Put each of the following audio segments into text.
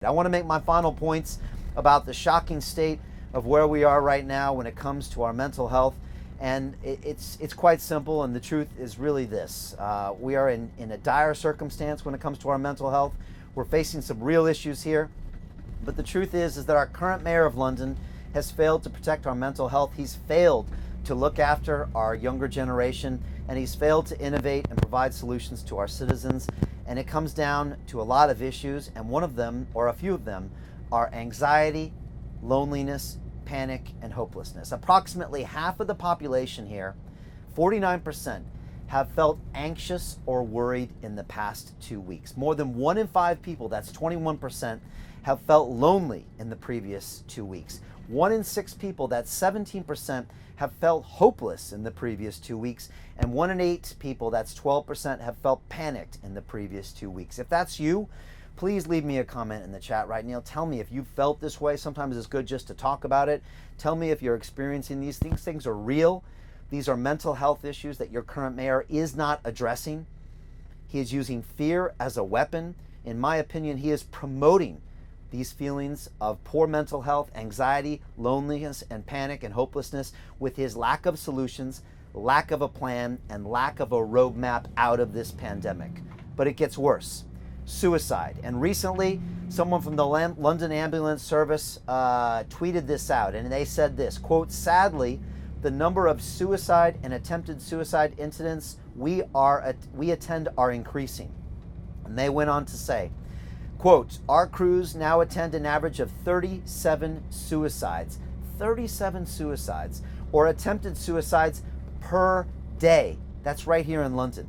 I want to make my final points about the shocking state of where we are right now when it comes to our mental health. And it's quite simple, and the truth is really this. We are in a dire circumstance when it comes to our mental health. We're facing some real issues here. But the truth is that our current mayor of London has failed to protect our mental health. He's failed to look after our younger generation, and he's failed to innovate and provide solutions to our citizens. And it comes down to a lot of issues, and one of them, or a few of them, are anxiety, loneliness, panic, and hopelessness. Approximately half of the population here, 49%, have felt anxious or worried in the past 2 weeks. More than 1 in 5 people, that's 21%, have felt lonely in the previous 2 weeks. 1 in 6 people, that's 17%, have felt hopeless in the previous 2 weeks. And 1 in 8 people, that's 12%, have felt panicked in the previous 2 weeks. If that's you, please leave me a comment in the chat right now. Tell me if you felt this way. Sometimes it's good just to talk about it. Tell me if you're experiencing these things. Things are real. These are mental health issues that your current mayor is not addressing. He is using fear as a weapon. In my opinion, he is promoting these feelings of poor mental health, anxiety, loneliness, and panic and hopelessness with his lack of solutions, lack of a plan, and lack of a roadmap out of this pandemic. But it gets worse. Suicide. And recently, someone from the London Ambulance Service tweeted this out, and they said this, quote, "Sadly, the number of suicide and attempted suicide incidents we attend are increasing." And they went on to say, quote, "Our crews now attend an average of 37 suicides, or attempted suicides per day." That's right here in London,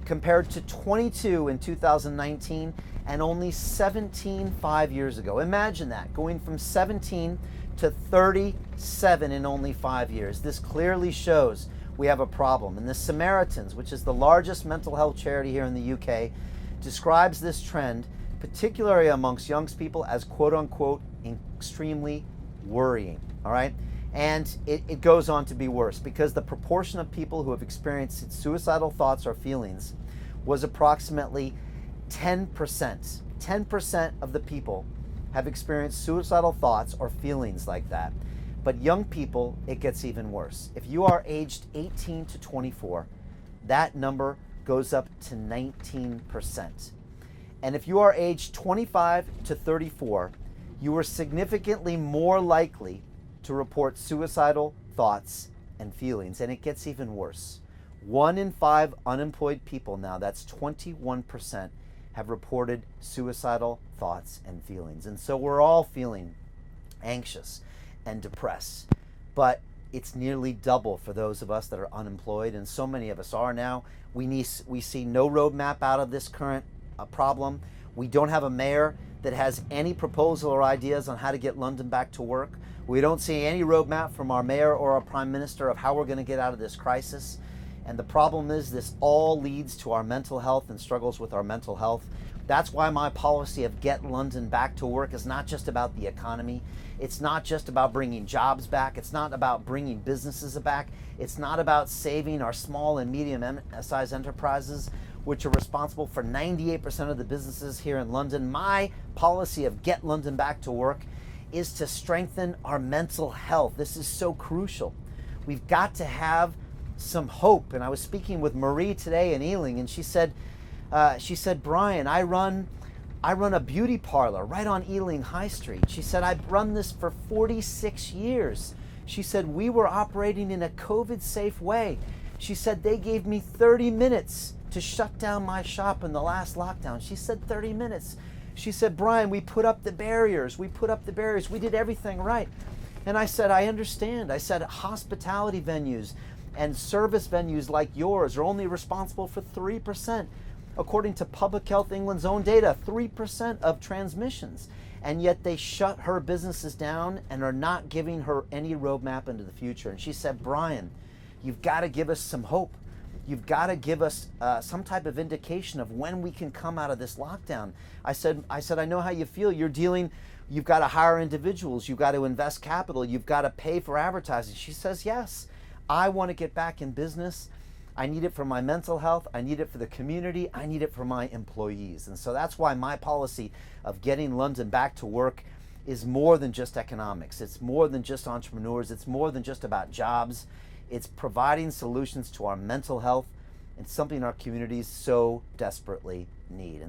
compared to 22 in 2019 and only 17 5 years ago. Imagine that, going from 17 to 37 in only 5 years. This clearly shows we have a problem. And the Samaritans, which is the largest mental health charity here in the UK, describes this trend, particularly amongst young people, as quote unquote extremely worrying. All right. And it goes on to be worse, because the proportion of people who have experienced suicidal thoughts or feelings was approximately 10%. 10% of the people have experienced suicidal thoughts or feelings like that. But young people, it gets even worse. If you are aged 18 to 24, that number goes up to 19%. And if you are aged 25 to 34, you are significantly more likely to report suicidal thoughts and feelings. And it gets even worse. 1 in 5 unemployed people now, that's 21%, have reported suicidal thoughts and feelings. And so we're all feeling anxious and depressed. But it's nearly double for those of us that are unemployed, and so many of us are now. We see no roadmap out of this current problem. We don't have a mayor that has any proposal or ideas on how to get London back to work. We don't see any roadmap from our mayor or our prime minister of how we're going to get out of this crisis. And the problem is, this all leads to our mental health and struggles with our mental health. That's why my policy of Get London Back to Work is not just about the economy. It's not just about bringing jobs back. It's not about bringing businesses back. It's not about saving our small and medium-sized enterprises, which are responsible for 98% of the businesses here in London. My policy of Get London Back to Work is to strengthen our mental health. This is so crucial. We've got to have some hope. And I was speaking with Marie today in Ealing, and she said, "Brian, I run a beauty parlor right on Ealing High Street." She said, "I've run this for 46 years. She said, "We were operating in a COVID-safe way." She said, "They gave me 30 minutes to shut down my shop in the last lockdown." She said 30 minutes. She said, "Brian, we put up the barriers. We did everything right." And I said, "I understand." I said, "Hospitality venues and service venues like yours are only responsible for 3%. According to Public Health England's own data, 3% of transmissions. And yet they shut her businesses down and are not giving her any roadmap into the future." And she said, "Brian, you've got to give us some hope. You've got to give us some type of indication of when we can come out of this lockdown." I said, "I know how you feel. You've got to hire individuals. You've got to invest capital. You've got to pay for advertising." She says, "Yes, I want to get back in business. I need it for my mental health. I need it for the community. I need it for my employees. And so that's why my policy of getting London back to work is more than just economics. It's more than just entrepreneurs. It's more than just about jobs. It's providing solutions to our mental health and something our communities so desperately need. And